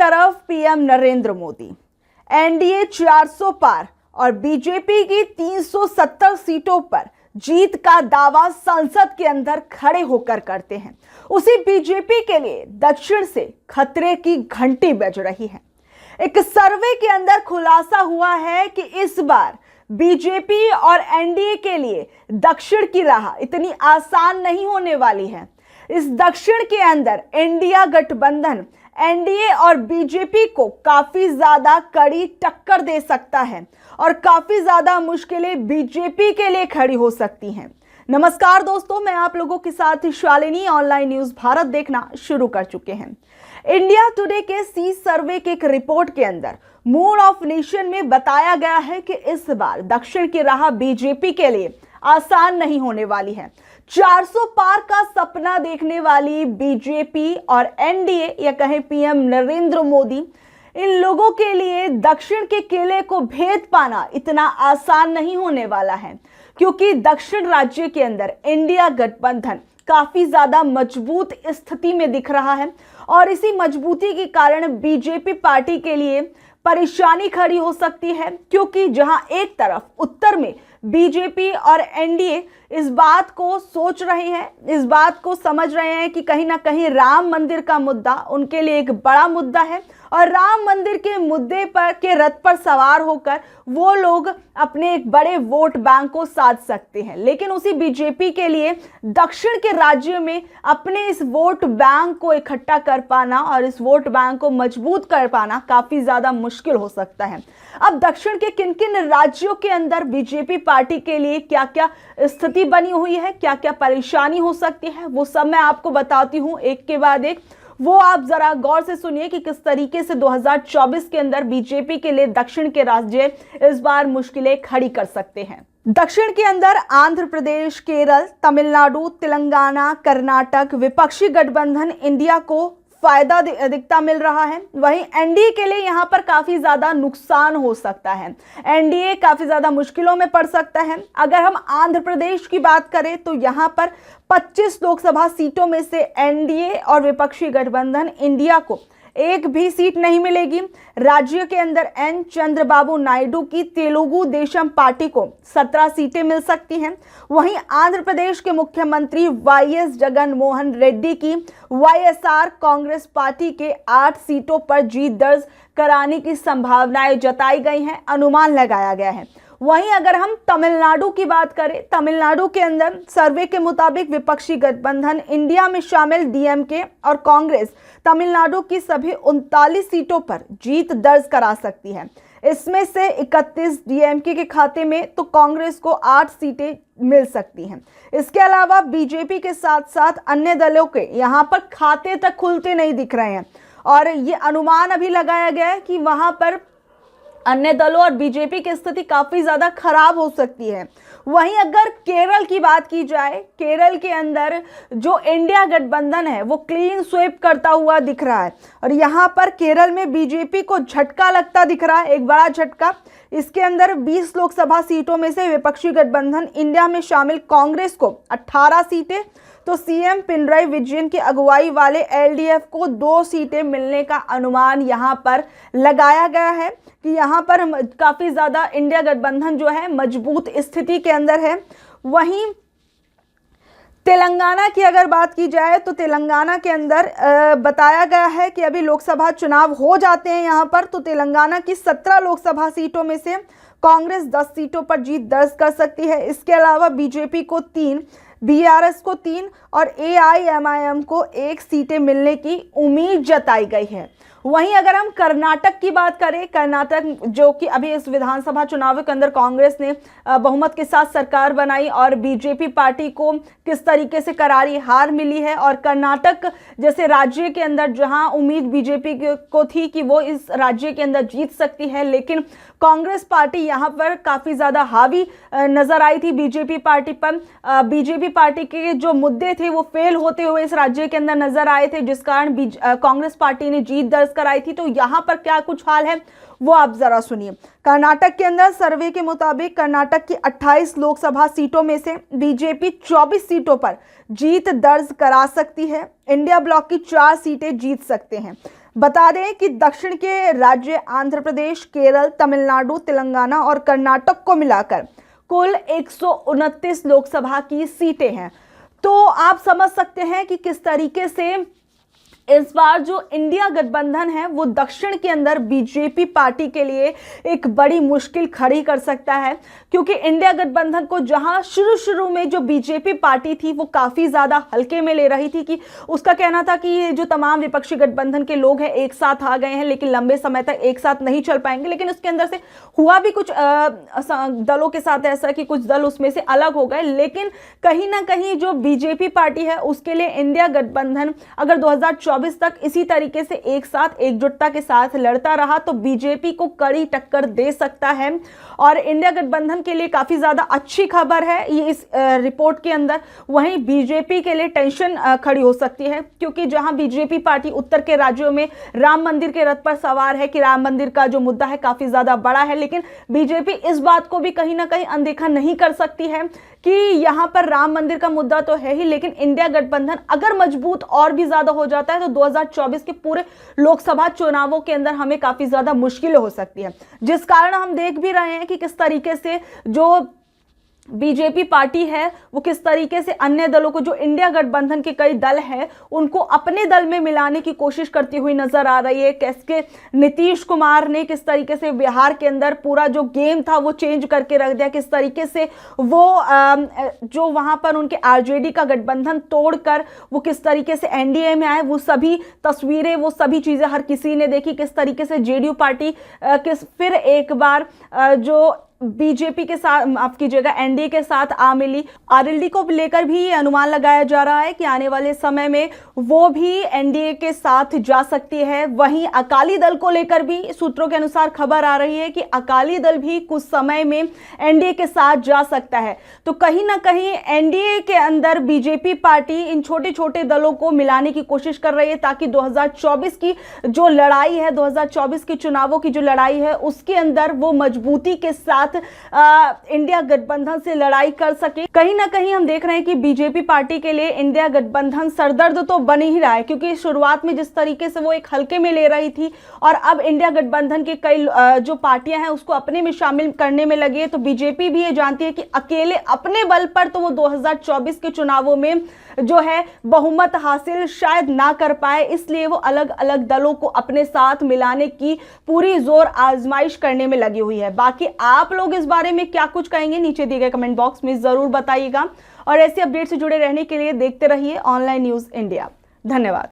तरफ PM Narendra Modi, NDA 400 पार और BJP की 370 सीटों पर जीत का दावा संसद के अंदर खड़े होकर करते हैं। उसी बीजेपी के लिए दक्षिण से खतरे की घंटी बज रही है। एक सर्वे के अंदर खुलासा हुआ है कि इस बार बीजेपी और एनडीए के लिए दक्षिण की राह इतनी आसान नहीं होने वाली है। इस दक्षिण के अंदर इंडिया गठबंधन एनडीए और बीजेपी को काफी ज्यादा कड़ी टक्कर दे सकता है और काफी ज्यादा मुश्किलें बीजेपी के लिए खड़ी हो सकती हैं। नमस्कार दोस्तों, मैं आप लोगों के साथ शालिनी ऑनलाइन न्यूज भारत देखना शुरू कर चुके हैं। इंडिया टुडे के सी सर्वे के एक रिपोर्ट के अंदर मूड ऑफ नेशन में बताया गया है कि इस बार दक्षिण की राह बीजेपी के लिए आसान नहीं होने वाली है। 400 पार का सपना देखने वाली बीजेपी और एनडीए या कहें पीएम नरेंद्र मोदी, इन लोगों के लिए दक्षिण के किले को भेद पाना इतना आसान नहीं होने वाला है, क्योंकि दक्षिण राज्य के अंदर इंडिया गठबंधन काफी ज्यादा मजबूत स्थिति में दिख रहा है और इसी मजबूती के कारण बीजेपी पार्टी के लिए परेशानी खड़ी हो सकती है। क्योंकि जहां एक तरफ उत्तर में बीजेपी और एनडीए इस बात को सोच रहे हैं, इस बात को समझ रहे हैं कि कहीं ना कहीं राम मंदिर का मुद्दा उनके लिए एक बड़ा मुद्दा है और राम मंदिर के मुद्दे पर के रथ पर सवार होकर वो लोग अपने एक बड़े वोट बैंक को साध सकते हैं। लेकिन उसी बीजेपी के लिए दक्षिण के राज्य में अपने इस वोट बैंक को इकट्ठा कर पाना और इस वोट बैंक को मजबूत कर पाना काफी ज्यादा मुश्किल हो सकता है। अब दक्षिण के किन किन राज्यों के अंदर बीजेपी पार्टी के लिए क्या क्या स्थिति बनी हुई है, क्या क्या परेशानी हो सकती है, वो सब मैं आपको बताती हूँ एक के बाद एक। वो आप जरा गौर से सुनिए कि किस तरीके से 2024 के अंदर बीजेपी के लिए दक्षिण के राज्य इस बार मुश्किलें खड़ी कर सकते हैं। दक्षिण के अंदर आंध्र प्रदेश, केरल, तमिलनाडु, तेलंगाना, कर्नाटक विपक्षी गठबंधन इंडिया को फायदा दिखता मिल रहा है। वहीं एनडीए के लिए यहां पर काफी ज्यादा नुकसान हो सकता है, एनडीए काफी ज्यादा मुश्किलों में पड़ सकता है। अगर हम आंध्र प्रदेश की बात करें तो यहां पर 25 लोकसभा सीटों में से एनडीए और विपक्षी गठबंधन इंडिया को एक भी सीट नहीं मिलेगी। राज्य के अंदर एन चंद्रबाबू नायडू की तेलुगु देशम पार्टी को 17 सीटें मिल सकती हैं। वहीं आंध्र प्रदेश के मुख्यमंत्री वाईएस जगनमोहन रेड्डी की वाईएसआर कांग्रेस पार्टी के 8 सीटों पर जीत दर्ज कराने की संभावनाएं जताई गई हैं, अनुमान लगाया गया है। वहीं अगर हम तमिलनाडु की बात करें, तमिलनाडु के अंदर सर्वे के मुताबिक विपक्षी गठबंधन इंडिया में शामिल डीएमके और कांग्रेस तमिलनाडु की सभी 39 सीटों पर जीत दर्ज करा सकती है। इसमें से 31 डीएमके के खाते में तो कांग्रेस को 8 सीटें मिल सकती हैं। इसके अलावा बीजेपी के साथ साथ अन्य दलों के यहाँ पर खाते तक खुलते नहीं दिख रहे हैं और ये अनुमान अभी लगाया गया है कि वहां पर अन्य दलों और बीजेपी की स्थिति काफी ज्यादा खराब हो सकती है। वहीं अगर केरल की बात की जाए, केरल के अंदर जो इंडिया गठबंधन है वो क्लीन स्वीप करता हुआ दिख रहा है और यहाँ पर केरल में बीजेपी को झटका लगता दिख रहा है, एक बड़ा झटका। इसके अंदर 20 लोकसभा सीटों में से विपक्षी गठबंधन इंडिया में शामिल कांग्रेस को 18 सीटें तो सीएम पिनराई विजयन की अगुवाई वाले एलडीएफ को 2 सीटें मिलने का अनुमान यहां पर लगाया गया है कि यहां पर काफी ज्यादा इंडिया गठबंधन जो है मजबूत स्थिति के अंदर है। वहीं तेलंगाना की अगर बात की जाए तो तेलंगाना के अंदर बताया गया है कि अभी लोकसभा चुनाव हो जाते हैं यहाँ पर, तो तेलंगाना की 17 लोकसभा सीटों में से कांग्रेस 10 सीटों पर जीत दर्ज कर सकती है। इसके अलावा बीजेपी को 3, बीआरएस को 3 और एआईएमआईएम को 1 सीटें मिलने की उम्मीद जताई गई है। वहीं अगर हम कर्नाटक की बात करें, कर्नाटक जो कि अभी इस विधानसभा चुनाव के अंदर कांग्रेस ने बहुमत के साथ सरकार बनाई और बीजेपी पार्टी को किस तरीके से करारी हार मिली है और कर्नाटक जैसे राज्य के अंदर जहां उम्मीद बीजेपी को थी कि वो इस राज्य के अंदर जीत सकती है, लेकिन कांग्रेस पार्टी यहां पर काफी ज्यादा हावी नजर आई थी बीजेपी पार्टी पर। बीजेपी पार्टी के जो मुद्दे थे वो फेल होते हुए इस राज्य के अंदर नजर आए थे, जिस कारण कांग्रेस पार्टी ने जीत दर्ज कराई थी। तो यहां पर क्या कुछ हाल है वो आप जरा सुनिए। कर्नाटक के अंदर सर्वे के मुताबिक कर्नाटक की 28 लोकसभा सीटों में से बीजेपी 24 सीटों पर जीत दर्ज करा सकती है। इंडिया ब्लॉक की 4 सीटें जीत सकते हैं। बता दें कि दक्षिण के राज्य आंध्र प्रदेश, केरल, तमिलनाडु, तेलंगाना और कर्नाटक को मिलाकर कुल 129 लोकसभा की सीटें हैं। तो आप समझ सकते हैं कि किस तरीके से इस बार जो इंडिया गठबंधन है वो दक्षिण के अंदर बीजेपी पार्टी के लिए एक बड़ी मुश्किल खड़ी कर सकता है, क्योंकि इंडिया गठबंधन को जहां शुरू में जो बीजेपी पार्टी थी वो काफी ज्यादा हल्के में ले रही थी, कि उसका कहना था कि ये जो तमाम विपक्षी गठबंधन के लोग हैं एक साथ आ गए हैं लेकिन लंबे समय तक एक साथ नहीं चल पाएंगे। लेकिन उसके अंदर से हुआ भी कुछ दलों के साथ ऐसा कि कुछ दल उसमें से अलग हो गए, लेकिन कहीं ना कहीं जो बीजेपी पार्टी है उसके लिए इंडिया गठबंधन अगर 2024 तक इसी तरीके से एक साथ एकजुटता के साथ लड़ता रहा तो बीजेपी को कड़ी टक्कर दे सकता है। और इंडिया गठबंधन के लिए काफी ज्यादा अच्छी खबर है ये इस रिपोर्ट के अंदर। वहीं बीजेपी के लिए टेंशन खड़ी हो सकती है, क्योंकि जहां बीजेपी पार्टी उत्तर के राज्यों में राम मंदिर के रथ पर सवार है कि राम मंदिर का जो मुद्दा है काफी ज्यादा बड़ा है, लेकिन बीजेपी इस बात को भी कहीं ना कहीं अनदेखा नहीं कर सकती है कि यहां पर राम मंदिर का मुद्दा तो है ही, लेकिन इंडिया गठबंधन अगर मजबूत और भी ज्यादा हो जाता है तो 2024 के पूरे लोकसभा चुनावों के अंदर हमें काफी ज्यादा मुश्किल हो सकती है। जिस कारण हम देख भी रहे हैं कि किस तरीके से जो बीजेपी पार्टी है वो किस तरीके से अन्य दलों को, जो इंडिया गठबंधन के कई दल हैं, उनको अपने दल में मिलाने की कोशिश करती हुई नजर आ रही है। कैसे नीतीश कुमार ने किस तरीके से बिहार के अंदर पूरा जो गेम था वो चेंज करके रख दिया, किस तरीके से वो जो वहां पर उनके आरजेडी का गठबंधन तोड़कर वो किस तरीके से एनडीए में आए, वो सभी तस्वीरें, वो सभी चीजें हर किसी ने देखी। किस तरीके से जेडीयू पार्टी फिर एक बार जो बीजेपी के साथ, माफ कीजिएगा, एनडीए के साथ आ मिली। आरएलडी को लेकर भी ये अनुमान लगाया जा रहा है कि आने वाले समय में वो भी एनडीए के साथ जा सकती है। वहीं अकाली दल को लेकर भी सूत्रों के अनुसार खबर आ रही है कि अकाली दल भी कुछ समय में एनडीए के साथ जा सकता है। तो कहीं ना कहीं एनडीए के अंदर बीजेपी पार्टी इन छोटे छोटे दलों को मिलाने की कोशिश कर रही है, ताकि 2024 की जो लड़ाई है, 2024 के चुनावों की जो लड़ाई है उसके अंदर वो मजबूती के साथ इंडिया गठबंधन से लड़ाई कर सके। कहीं ना कहीं हम देख रहे हैं कि बीजेपी पार्टी के लिए इंडिया गठबंधन सरदर्द तो बन ही रहा है, क्योंकि शुरुआत में जिस तरीके से वो एक हल्के में ले रही थी और अब इंडिया गठबंधन के कई जो पार्टियां हैं उसको अपने में शामिल करने में लगी है। तो बीजेपी भी ये जानती है कि अकेले अपने बल पर तो वो 2024 के चुनावों में जो है बहुमत हासिल शायद ना कर पाए, इसलिए वो अलग अलग दलों को अपने साथ मिलाने की पूरी जोर आजमाइश करने में लगी हुई है। बाकी आप लोग इस बारे में क्या कुछ कहेंगे नीचे दिए गए कमेंट बॉक्स में जरूर बताइएगा, और ऐसे अपडेट से जुड़े रहने के लिए देखते रहिए ऑनलाइन न्यूज़ इंडिया। धन्यवाद।